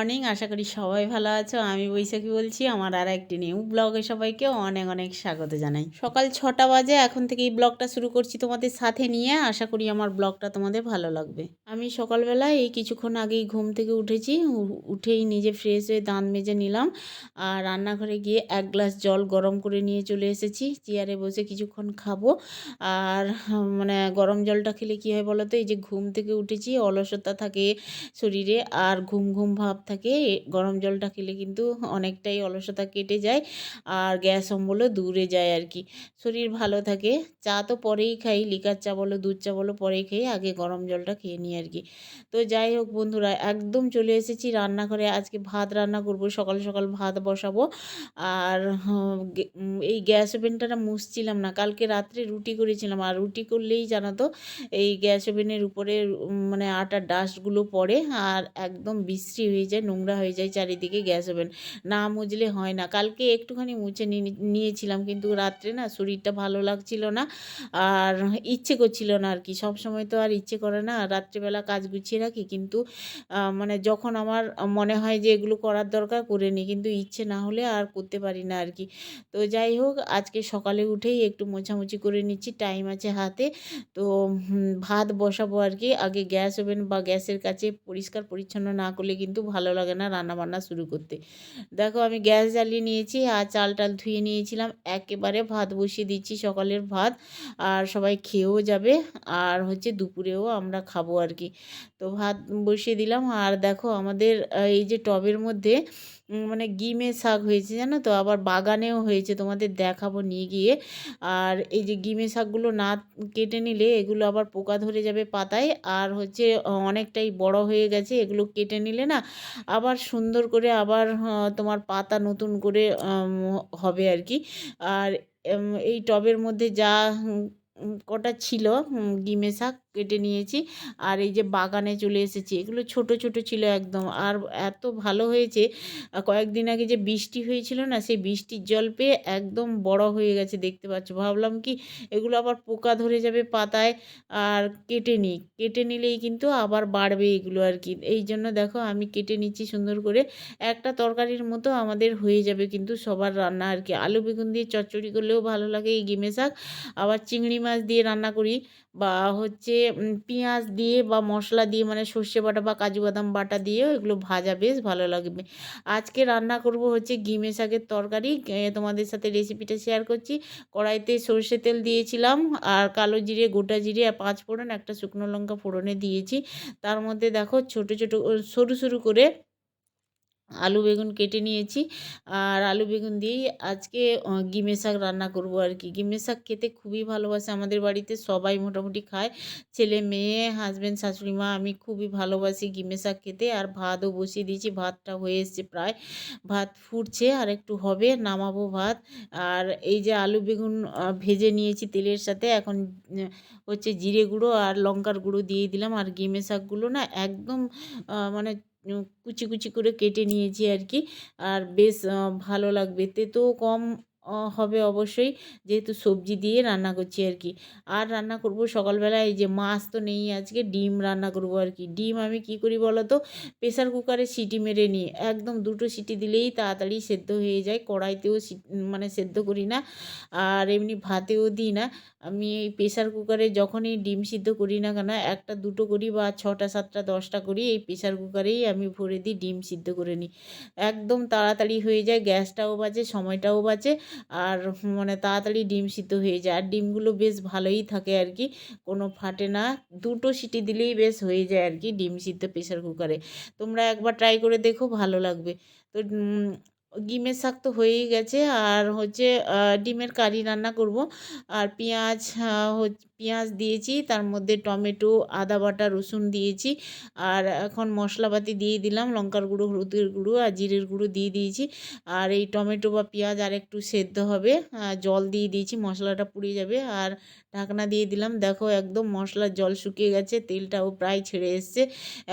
Morning, আশা করি সবাই ভালো আছো। আমি বৈশাখী বলছি। আমার আর একটি নিউ ব্লগে সবাইকে অনেক অনেক স্বাগত জানাই। সকাল 6টা বাজে, এখন থেকে এই ব্লগটা শুরু করছি তোমাদের সাথে নিয়ে। আশা করি আমার ব্লগটা তোমাদের ভালো লাগবে। আমি সকালবেলা এই কিছুক্ষণ আগেই ঘুম থেকে উঠেছি। উঠেই নিজে ফ্রেশ হয়ে দাঁত মেজে নিলাম, আর রান্নাঘরে গিয়ে এক গ্লাস জল গরম করে নিয়ে চলে এসেছি। চেয়ারে বসে কিছুক্ষণ খাবো। আর মানে গরম জলটা খেলে কী হয় বলো তো, এই যে ঘুম থেকে উঠেছি, অলসতা থাকে শরীরে আর ঘুম ঘুম ভাব থাকে। গরম জলটা খেলে কিন্তু অনেকটাই অলসতা কেটে যায়, আর গ্যাস অম্বলও দূরে যায় আর কি। শরীর ভালো থাকে। চা তো পরেই খাই, লিকার চা বলো দুধ চা বলো পরেই খাই, আগে গরম জলটা খেয়ে নিই আর কি। তো যাই হোক বন্ধুরা, একদম চলে এসেছি রান্নাঘরে। আজকে ভাত রান্না করব, সকাল সকাল ভাত বসাবো। আর এই গ্যাস ওভেনটা না মুছছিলাম না, কালকে রাত্রে রুটি করেছিলাম, আর রুটি করলেই জানো তো এই গ্যাস ওভেনের উপরে মানে আটার ডাস্টগুলো পড়ে, আর একদম বিশ্রী হয়ে যায়, নোংরা হয়ে যায় চারিদিকে গ্যাস ওভেন। না মুছলে হয় না। কালকে একটুখানি মুছে নিয়েছিলাম, কিন্তু রাত্রে না শরীরটা ভালো লাগছিল না, আর ইচ্ছে করছিল না আর কি। সব সময় তো আর ইচ্ছে করে না, রাত্রিবেলা কাজ গুছিয়ে রাখি, কিন্তু মানে যখন আমার মনে হয় যে এগুলো করার দরকার করে নিই, কিন্তু ইচ্ছে না হলে আর করতে পারি না আর কি। তো যাই হোক, আজকে সকালে উঠেই একটু মোছামুছি করে নিচ্ছি, টাইম আছে হাতে। তো ভাত বসাবো আর কি। আগে গ্যাস ওভেন বা গ্যাসের কাছে পরিষ্কার পরিচ্ছন্ন না করলে কিন্তু ভালো লাগে না রান্নাবান্না শুরু করতে। দেখো আমি গ্যাস জ্বালিয়ে নিয়েছি, আর চাল টাল ধুয়ে নিয়েছিলাম, একেবারে ভাত বসিয়ে দিচ্ছি, সকালের ভাত। আর সবাই খেয়েও যাবে, আর হচ্ছে দুপুরেও আমরা খাবো আর কি। তো ভাত বসিয়ে দিলাম। আর দেখো আমাদের এই যে টবের মধ্যে মানে গিমে শাক হয়েছে জানো তো, আবার বাগানেও হয়েছে, তোমাদের দেখাবো নিয়ে গিয়ে। আর এই যে গিমে শাকগুলো না কেটে নিলে এগুলো আবার পোকা ধরে যাবে পাতায়, আর হচ্ছে অনেকটাই বড় হয়ে গেছে, এগুলো কেটে নিলে না আবার সুন্দর করে আবার তোমার পাতা নতুন করে হবে আর কি। আর এই টবের মধ্যে যা কটা ছিল গিমে শাক কেটে নিয়েছি, আর এই যে বাগানে চলে এসেছি। এগুলো ছোট ছোট ছিল একদম, আর এত ভালো হয়েছে। কয়েকদিন আগে যে বৃষ্টি হয়েছিল না, সেই বৃষ্টির জল পেয়ে একদম বড় হয়ে গেছে, দেখতে পাচ্ছ। ভাবলাম কি এগুলো আবার পোকা ধরে যাবে পাতায়, আর কেটে নিলেই কিন্তু আবার বাড়বে এগুলো আর কি। এই জন্য দেখো আমি কেটে নিচ্ছি সুন্দর করে। একটা তরকারির মতো আমাদের হয়ে যাবে কিন্তু সবার রান্না আর কি। আলু বেগুন দিয়ে চচ্চড়ি করলেও ভালো লাগে এই গিমে শাক, আবার চিংড়ি মাছ দিয়ে রান্না করি, বা হচ্ছে পেঁয়াজ দিয়ে বা মশলা দিয়ে, মানে সর্ষে বাটা বা কাজু বাদাম বাটা দিয়েও এগুলো ভাজা বেশ ভালো লাগবে। আজকে রান্না করব হচ্ছে গিমে শাকের তরকারি। তোমাদের সাথে রেসিপিটা শেয়ার করছি। কড়াইতে সর্ষে তেল দিয়েছিলাম, আর কালো জিরে, গোটা জিরে আর 5 ফোড়ন, একটা শুকনো লঙ্কা ফোড়নে দিয়েছি। তার মধ্যে দেখো ছোট ছোট সরু সরু করে আলু বেগুন কেটে নিয়েছি, আর আলু বেগুন দিয়েই আজকে গিমে শাক রান্না করব আর কি। গিমে শাক খেতে খুবই ভালোবাসে আমাদের বাড়িতে, সবাই মোটামুটি খায়, ছেলে মেয়ে হাজব্যান্ড শাশুড়ি মা। আমি খুবই ভালোবাসি গিমে শাক খেতে। আর ভাতও বসিয়ে দিয়েছি, ভাতটা হয়ে এসছে প্রায়, ভাত ফুটছে, আর একটু হবে, নামাবো ভাত। আর এই যে আলু বেগুন ভেজে নিয়েছি তেলের সাথে, এখন হচ্ছে জিরে গুঁড়ো আর লঙ্কার গুঁড়ো দিয়ে দিলাম। আর গিমে শাকগুলো না একদম মানে কুচি কুচি করে কেটে নিয়েছি আর কি। আর বেশ ভালো লাগবে, তেতো কম হবে অবশ্যই, যেহেতু সবজি দিয়ে রান্না করছি আর কি। আর রান্না করব সকালবেলা, এই যে মাছ তো নেই আজকে, ডিম রান্না করব আর কি। ডিম আমি কি করি বলো তো, প্রেসার কুকারে সিটি মেরে নিই, একদম 2টো সিটি দিলেই তাড়াতাড়ি সেদ্ধ হয়ে যায়। কড়াইতেও মানে সেদ্ধ করি না, আর এমনি ভাতেও দিই না। আমি এই প্রেসার কুকারে যখনই ডিম সিদ্ধ করি না কেন, একটা দুটো করি বা 6টা 7টা 10টা করি, এই প্রেসার কুকারেই আমি ভরে দিই, ডিম সিদ্ধ করে নিই। একদম তাড়াতাড়ি হয়ে যায়, গ্যাসটাও বাঁচে, সময়টাও বাঁচে, আর মানে তাড়াতাড়ি ডিম সিদ্ধ হয়ে যায়। আর ডিমগুলো বেশ ভালোই থাকে আর কি, কোনো ফাটে না। 2টো সিটি দিলেই বেশ হয়ে যায় আর কি ডিম সিদ্ধ প্রেসার কুকারে। তোমরা একবার ট্রাই করে দেখো, ভালো লাগবে। তো ডিমের শাক তো হয়েই গেছে, আর হচ্ছে ডিমের কারি রান্না করব। আর পেঁয়াজ দিয়েছি, তার মধ্যে টমেটো, আদা বাটা, রসুন দিয়েছি। আর এখন মশলাপাতি দিয়ে দিলাম, লঙ্কার গুঁড়ো, হলুদের গুঁড়ো আর জিরের গুঁড়ো দিয়ে দিয়েছি। আর এই টমেটো বা পেঁয়াজ আর একটু সেদ্ধ হবে, জল দিয়ে দিয়েছি, মশলাটা পুড়ে যাবে। আর ঢাকনা দিয়ে দিলাম। দেখো একদম মশলার জল শুকিয়ে গেছে, তেলটাও প্রায় ছেড়ে এসছে।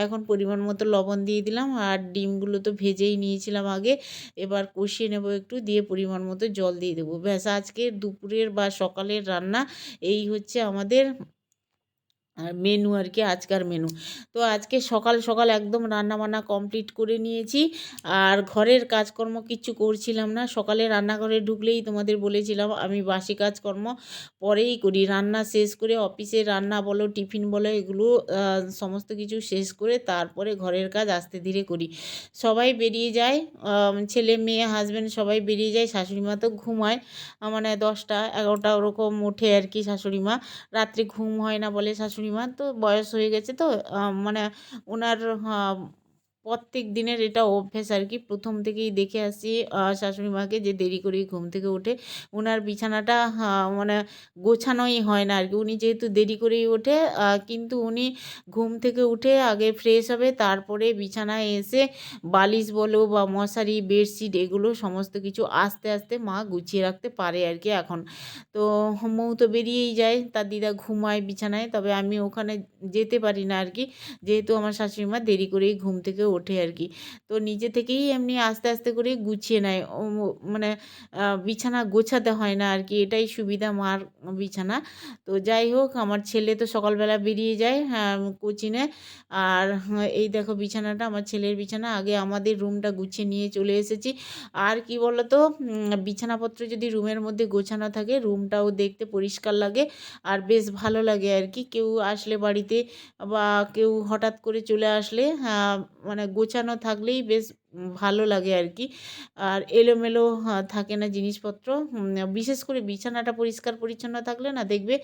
এখন পরিমাণ মতো লবণ দিয়ে দিলাম, আর ডিমগুলো তো ভেজেই নিয়েছিলাম আগে। এবার কষিয়ে নেব একটু, দিয়ে পরিমাণ মতো জল দিয়ে দেবো। ব্যাস, আজকে দুপুরের বা সকালের রান্না এই হচ্ছে আমাদের আর মেনু আর কি, আজকার মেনু। তো আজকে সকাল সকাল একদম রান্নাবান্না কমপ্লিট করে নিয়েছি, আর ঘরের কাজকর্ম কিচ্ছু করছিলাম না। সকালে রান্নাঘরে ঢুকলেই তোমাদের বলেছিলাম আমি বাসি কাজকর্ম পরেই করি, রান্না শেষ করে অফিসে রান্না বলো টিফিন বলো এগুলো সমস্ত কিছু শেষ করে তারপরে ঘরের কাজ আস্তে ধীরে করি। সবাই বেরিয়ে যায়, ছেলে মেয়ে হাজব্যান্ড সবাই বেরিয়ে যায়, শাশুড়ি মা তো ঘুমায়, মানে 10টা 11টা ওরকম ওঠে আর কি শাশুড়ি মা। রাত্রে ঘুম হয় না বলে শাশুড়ি মা, তো বয়স হয়ে গেছে তো মানে ওনার প্রত্যেক দিনের এটা অভ্যেস আর কি। প্রথম থেকেই দেখে আসছি শাশুড়ি মাকে যে দেরি করেই ঘুম থেকে ওঠে। ওনার বিছানাটা মানে গোছানোই হয় না আর কি। উনি যেহেতু দেরি করেই ওঠে, কিন্তু উনি ঘুম থেকে উঠে আগে ফ্রেশ হবে, তারপরে বিছানায় এসে বালিশ বলো বা মশারি বেডশিট এগুলো সমস্ত কিছু আস্তে আস্তে মা গুছিয়ে রাখতে পারে আর কি এখন। তো মৌ তো বেরিয়েই যায়, তার দিদা ঘুমায় বিছানায়, তবে আমি ওখানে যেতে পারি না আর কি, যেহেতু আমার শাশুড়ি মা দেরি করেই ঘুম থেকে ওঠে আর কি। তো নিজে থেকেই এমনি আস্তে আস্তে করেই গুছিয়ে নেয়, মানে বিছানা গোছাতে হয় না আর কি, এটাই সুবিধা মার বিছানা। তো যাই হোক, আমার ছেলে তো সকালবেলা বেরিয়ে যায় কোচিংয়ে। আর এই দেখো বিছানাটা আমার ছেলের বিছানা, আগে আমাদের রুমটা গুছিয়ে নিয়ে চলে এসেছি। আর কি বলো তো, বিছানাপত্র যদি রুমের মধ্যে গোছানো থাকে রুমটাও দেখতে পরিষ্কার লাগে, আর বেশ ভালো লাগে আর কি। কেউ আসলে বাড়িতে বা কেউ হঠাৎ করে চলে আসলে মানে গোছানো থাকলেই বেশ ভালো লাগে আর কি। আর এলোমেলো থাকে না জিনিসপত্র। বিশেষ করে বিছানাটা পরিষ্কার পরিচ্ছন্ন থাকলে না দেখবে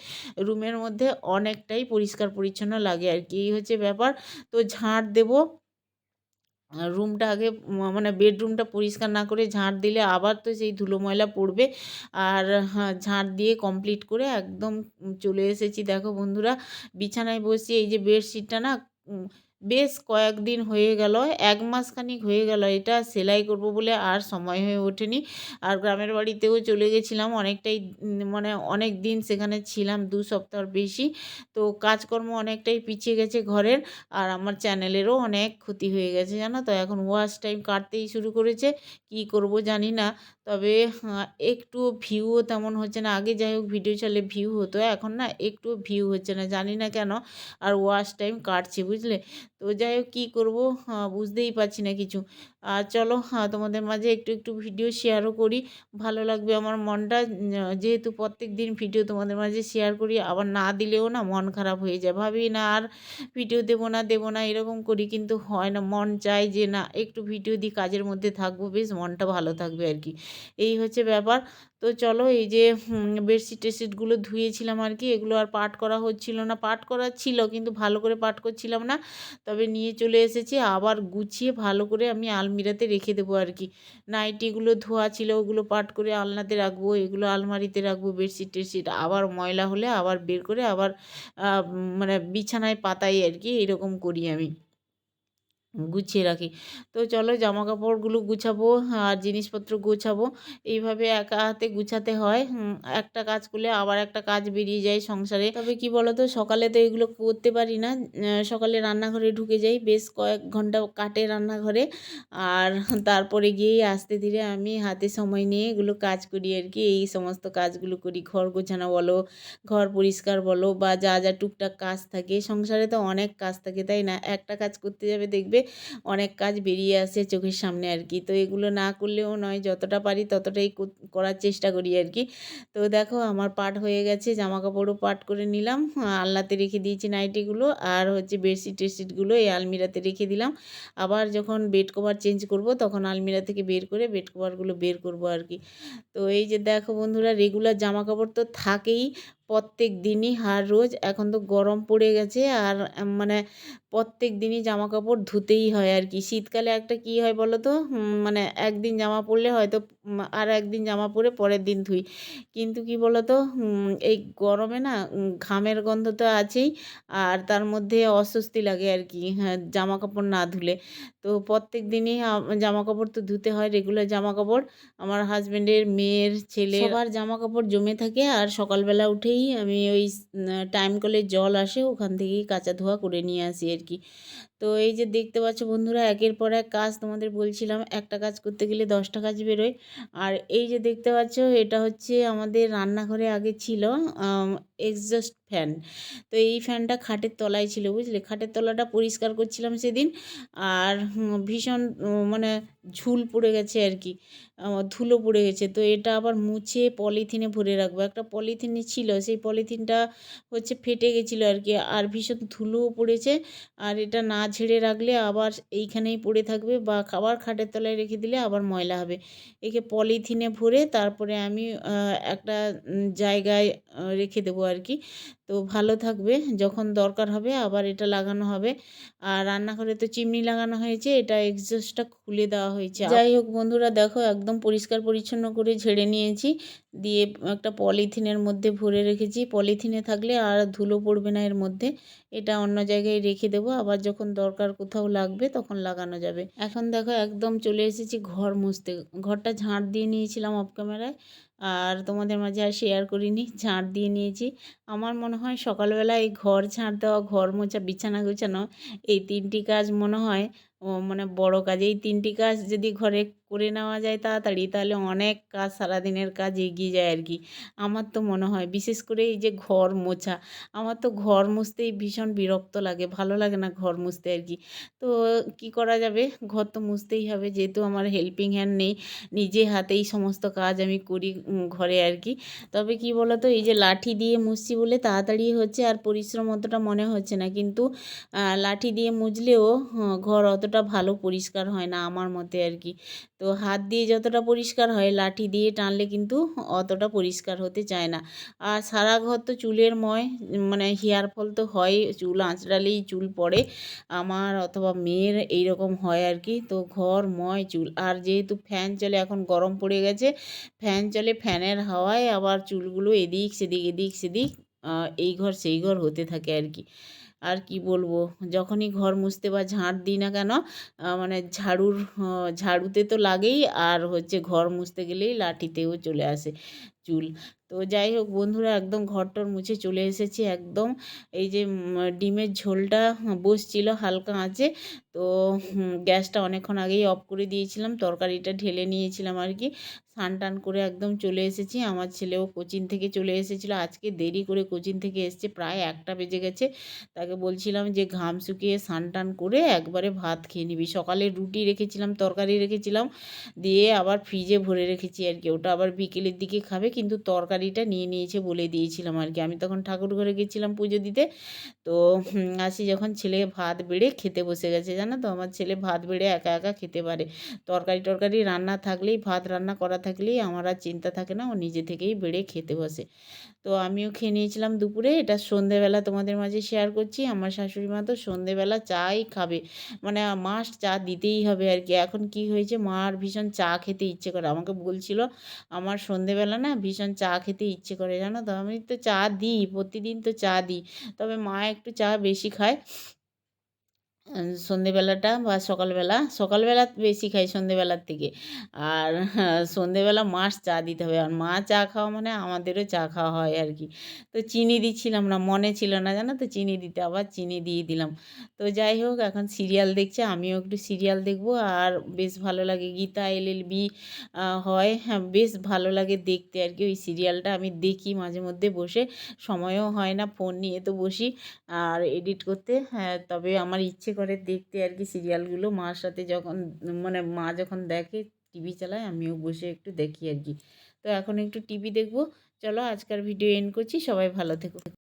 রুমের মধ্যে অনেকটাই পরিষ্কার পরিচ্ছন্ন লাগে আর কি, এই হচ্ছে ব্যাপার। তো ঝাঁট দেবো, রুমটা আগে মানে বেডরুমটা পরিষ্কার না করে ঝাঁট দিলে আবার তো সেই ধুলো ময়লা পড়বে। আর ঝাঁট দিয়ে কমপ্লিট করে একদম চলে এসেছি। দেখো বন্ধুরা, বিছানায় বসি, এই যে বেডশিটটা না উম, বেশ কয়েকদিন হয়ে গেল, 1 মাস খানিক হয়ে গেল এটা সেলাই করব বলে আর সময় হয়ে ওঠেনি। আর গ্রামের বাড়িতেও চলে গেছিলাম অনেকটাই, মানে অনেক দিন সেখানে ছিলাম, 2 সপ্তাহর বেশি। তো কাজকর্ম অনেকটাই পিছিয়ে গেছে ঘরের, আর আমার চ্যানেলেরও অনেক ক্ষতি হয়ে গেছে জানো তো। এখন ওয়াচ টাইম কাটতেই শুরু করেছে, কি করব জানি না। তবে একটু ভিউও তেমন হচ্ছে না, আগে যাই হোক ভিডিও চালে ভিউ হতো, এখন না একটু ভিউ হচ্ছে না, জানি না কেন। আর ওয়াচ টাইম কাটছে বুঝলে। তো যাই হোক কী করবো, বুঝতেই পারছি না কিছু। আর চলো তোমাদের মাঝে একটু একটু ভিডিও শেয়ারও করি, ভালো লাগবে আমার মনটা। যেহেতু প্রত্যেক দিন ভিডিও তোমাদের মাঝে শেয়ার করি, আবার না দিলেও না মন খারাপ হয়ে যায়, ভাবি না আর ভিডিও দেবো না এরকম করি, কিন্তু হয় না, মন চায় যে না একটু ভিডিও দিই, কাজের মধ্যে থাকবো, বেশ মনটা ভালো থাকবে আর কি, এই হচ্ছে ব্যাপার। তো চলো, এই যে বেডশিট টেডশিটগুলো ধুয়েছিলাম আর কি, এগুলো আর পাট করা হচ্ছিল না, পাট করা ছিল কিন্তু ভালো করে পাট করছিলাম না। তবে নিয়ে চলে এসেছি, আবার গুছিয়ে ভালো করে আমি আলমিরাতে রেখে দেবো আর কি। নাইটিগুলো ধোয়া ছিল, ওগুলো পাট করে আলনাতে রাখবো, এগুলো আলমারিতে রাখবো, বেডশিট টেডশিট আবার ময়লা হলে আবার বের করে আবার মানে বিছানায় পাতাই আর কি, এরকম করি আমি, গুছিয়ে রাখি। তো চলো জামাকাপড়গুলো গুছাবো আর জিনিসপত্র গোছাবো, এইভাবে একা হাতে গুছাতে হয়। একটা কাজ করলে আবার একটা কাজ বেরিয়ে যায় সংসারে। তবে কি বলো তো, সকালে তো এগুলো করতে পারি না, সকালে রান্নাঘরে ঢুকে যাই, বেশ কয়েক ঘন্টা কাটে রান্নাঘরে, আর তারপরে গিয়েই আস্তে ধীরে আমি হাতে সময় নিয়ে এগুলো কাজ করি আর কি, এই সমস্ত কাজগুলো করি, ঘর গোছানো বলো, ঘর পরিষ্কার বলো, বা যা যা টুকটাক কাজ থাকে সংসারে, তো অনেক কাজ থাকে তাই না, একটা কাজ করতে যাবে দেখবে অনেক কাজ বেরিয়ে আসে চোখের সামনে আর কি। তো এগুলো না করলেও নয়, যতটা পারি ততটাই করার চেষ্টা করি আর কি। তো দেখো আমার পাট হয়ে গেছে, জামা কাপড়ও পাট করে নিলাম, আলনাতে রেখে দিয়েছি নাইটিগুলো, আর হচ্ছে বেডশিট টেডশিটগুলো এই আলমিরাতে রেখে দিলাম। আবার যখন বেড কভার চেঞ্জ করব তখন আলমিরা থেকে বের করে বেড কভারগুলো বের করব আর কি। তো এই যে দেখো বন্ধুরা, রেগুলার জামা কাপড় তো থাকেই প্রত্যেক দিনই, আর রোজ, এখন তো গরম পড়ে গেছে, আর মানে প্রত্যেক দিনই জামা কাপড় ধুতেই হয় আর কি। শীতকালে একটা কি হয় বলো তো, মানে একদিন জামা পরলে হয়তো আর একদিন জামা পরে পরের দিন ধুই, কিন্তু কি বলো তো, এই গরমে না ঘামের গন্ধ তো আছেই, আর তার মধ্যে অস্বস্তি লাগে আর কি, হ্যাঁ, জামা কাপড় না ধুলে। তো প্রত্যেক দিনই জামা কাপড় তো ধুতে হয়, রেগুলার জামা কাপড়, আমার হাজব্যান্ডের, মেয়ের, ছেলের, সবার জামা কাপড় জমে থাকে। আর সকালবেলা উঠেই আমি ওই টাইম কলের জল আসে ওখান থেকেই কাচা ধোয়া করে নিয়ে আসি আর কি। তো এই যে দেখতে পাচ্ছ বন্ধুরা, একের পর এক কাজ, তোমাদের বলছিলাম একটা কাজ করতে গেলে 10টা কাজ বেরোয়। আর এই যে দেখতে পাচ্ছ, এটা হচ্ছে আমাদের রান্নাঘরে আগে ছিল এক্সজস্ট ফ্যান। তো এই ফ্যানটা খাটের তলায় ছিল, বুঝলে, খাটের তলাটা পরিষ্কার করছিলাম সেদিন। আর ভীষণ মানে ঝুল পড়ে গেছে আর কি, ধুলো পড়ে গেছে। তো এটা আবার মুছে পলিথিনে ভরে রাখবো। একটা পলিথিনে ছিল, সেই পলিথিনটা হচ্ছে ফেটে গেছিলো আর কি, আর ভীষণ ধুলোও পড়েছে। আর এটা না ঝেড়ে রাখলে আবার এইখানেই পড়ে থাকবে, বা খাবার খাটের তলায় রেখে দিলে আবার ময়লা হবে। একে পলিথিনে ভরে তারপরে আমি একটা জায়গায় রেখে দেবো আর কি। তো ভালো থাকবে, যখন দরকার হবে আবার এটা লাগানো হবে। আর রান্নাঘরে তো চিমনি লাগানো হয়েছে, এটা এক্সস্টটা খুলে দেওয়া হয়েছে। যাই হোক বন্ধুরা, দেখো একদম পরিষ্কার পরিচ্ছন্ন করে ঝেড়ে নিয়েছি, দিয়ে একটা পলিথিনের মধ্যে ভরে রেখেছি। পলিথিনে থাকলে আর ধুলো পড়বে না এর মধ্যে। এটা অন্য জায়গায় রেখে দেবো, আবার যখন দরকার কোথাও লাগবে তখন লাগানো যাবে। এখন দেখো একদম চলে এসেছি ঘর মুছতে। ঘরটা ঝাঁট দিয়ে নিয়েছিলাম অফ ক্যামেরায়, আর তোমাদের মাঝে আর শেয়ার করিনি। ঝাঁট দিয়ে নিয়েছি। আমার মনে হয় সকালবেলা এই ঘর ঝাঁট দেওয়া, ঘর মোছা, বিছানা গোছানো, এই 3টি কাজ মনে হয় মানে বড় কাজ। এই 3টি কাজ যদি ঘরে করে নেওয়া যায় তাড়াতাড়ি, তাহলে অনেক কাজ, সারাদিনের কাজ এগিয়ে যায় আর কি। আমার তো মনে হয়, বিশেষ করে এই যে ঘর মোছা, আমার তো ঘর মুছতেই ভীষণ বিরক্ত লাগে, ভালো লাগে না ঘর মুছতে আর কি। তো কি করা যাবে, ঘর তো মুছতেই হবে, যেহেতু আমার হেল্পিং হ্যান্ড নেই, নিজে হাতেই সমস্ত কাজ আমি করি ঘরে আর কি। তবে কি বলো তো, এই যে লাঠি দিয়ে মুছছি বলে তাড়াতাড়ি হচ্ছে, আর পরিশ্রম অতটা মনে হচ্ছে না, কিন্তু লাঠি দিয়ে মুছলেও ঘর অতটা ভালো পরিষ্কার হয় না আমার মতে আর কি। তো হাত দিয়ে যতটা পরিষ্কার হয়, লাঠি দিয়ে টানলে কিন্তু অতটা পরিষ্কার হতে চায় না। আর সারা ঘর তো চুলের ময়, মানে হেয়ার ফল তো হয়, চুল আঁচড়ালেই চুল পড়ে আমার অথবা মেয়ের, এইরকম হয় আর কি। তো ঘর ময় চুল, আর যেহেতু ফ্যান চলে, এখন গরম পড়ে গেছে, ফ্যান চলে, ফ্যানের হাওয়ায় আবার চুলগুলো এদিক সেদিক এদিক সেদিক এই ঘর সেই ঘর হতে থাকে আর কি। আর কি বলবো, যখনই ঘর মুছতে বা ঝাঁট দিই না কেন, মানে ঝাড়ুতে তো লাগেই, আর হচ্ছে ঘর মুছতে গেলেই লাঠিতেও চলে আসে চুল। তো যাই হোক বন্ধুরা, একদম ঘরটর মুছে চলে এসেছি একদম। এই যে ডিমের ঝোলটা বসছিল হালকা আঁচে, তো গ্যাসটা অনেকক্ষণ আগেই অফ করে দিয়েছিলাম, তরকারিটা ঢেলে নিয়েছিলাম আর কি। স্নান টান করে একদম চলে এসেছি। আমার ছেলেও কোচিং থেকে চলে এসেছিলো, আজকে দেরি করে কোচিং থেকে এসছে, প্রায় 1টা বেজে গেছে। তাকে বলছিলাম যে ঘাম শুকিয়ে স্নান টান করে একবারে ভাত খেয়ে নিবি। সকালে রুটি রেখেছিলাম, তরকারি রেখেছিলাম, দিয়ে আবার ফ্রিজে ভরে রেখেছি আর কি, ওটা আবার বিকেলের দিকে খাবে, কিন্তু তরকারিটা নিয়ে নিয়েছে বলে দিয়েছিলাম আর কি। আমি তখন ঠাকুর ঘরে গেছিলাম পুজো দিতে। তো আসি যখন, ছেলে ভাত বেড়ে খেতে বসে গেছে, জানো তো, আমার ছেলে ভাত বেড়ে একা একা খেতে পারে। তরকারি টরকারি রান্না থাকলেই, ভাত রান্না করা থাকলেই আমার আর চিন্তা থাকে না, ও নিজে থেকেই বেড়ে খেতে বসে। তো আমিও খেয়ে নিয়েছিলাম দুপুরে। এটা সন্ধেবেলা তোমাদের মাঝে শেয়ার করছি। আমার শাশুড়ি মা তো সন্ধেবেলা চাই খাবে, মানে মাস্ট চা দিতেই হবে আর কি। এখন কি হয়েছে, মার ভীষণ চা খেতে ইচ্ছে করে, আমাকে বলছিল আমার সন্ধেবেলা না ভীষণ চা খেতে ইচ্ছে করে, জানো তো। আমি তো চা দিই, প্রতিদিন তো চা দিই, তবে মা একটু চা বেশি খায় সন্ধেবেলাটা বা সকালবেলা। সকালবেলা বেশি খাই সন্ধেবেলার থেকে। আর সন্ধেবেলা মাস্ট চা দিতে হবে, আর মা চা খাওয়া মানে আমাদেরও চা খাওয়া হয় আর কি। তো চিনি দিচ্ছিলাম না, মনে ছিল না জানো তো চিনি দিতে, আবার চিনি দিয়ে দিলাম। তো যাই হোক, এখন সিরিয়াল দেখছে, আমিও একটু সিরিয়াল দেখবো। আর বেশ ভালো লাগে, গীতা এলএলবি হয়, হ্যাঁ বেশ ভালো লাগে দেখতে আর কি। ওই সিরিয়ালটা আমি দেখি মাঝে মধ্যে বসে, সময়ও হয় না, ফোন নিয়ে তো বসি আর এডিট করতে। হ্যাঁ, তবে আমার ইচ্ছে করে দেখতে আর কি সিরিয়ালগুলো, মার সাথে যখন, মানে মা যখন দেখে টিভি চালায়, আমিও বসে একটু দেখি আর কি। তো এখন একটু টিভি দেখবো। চলো আজকের ভিডিও এন্ড করছি, সবাই ভালো থেকো।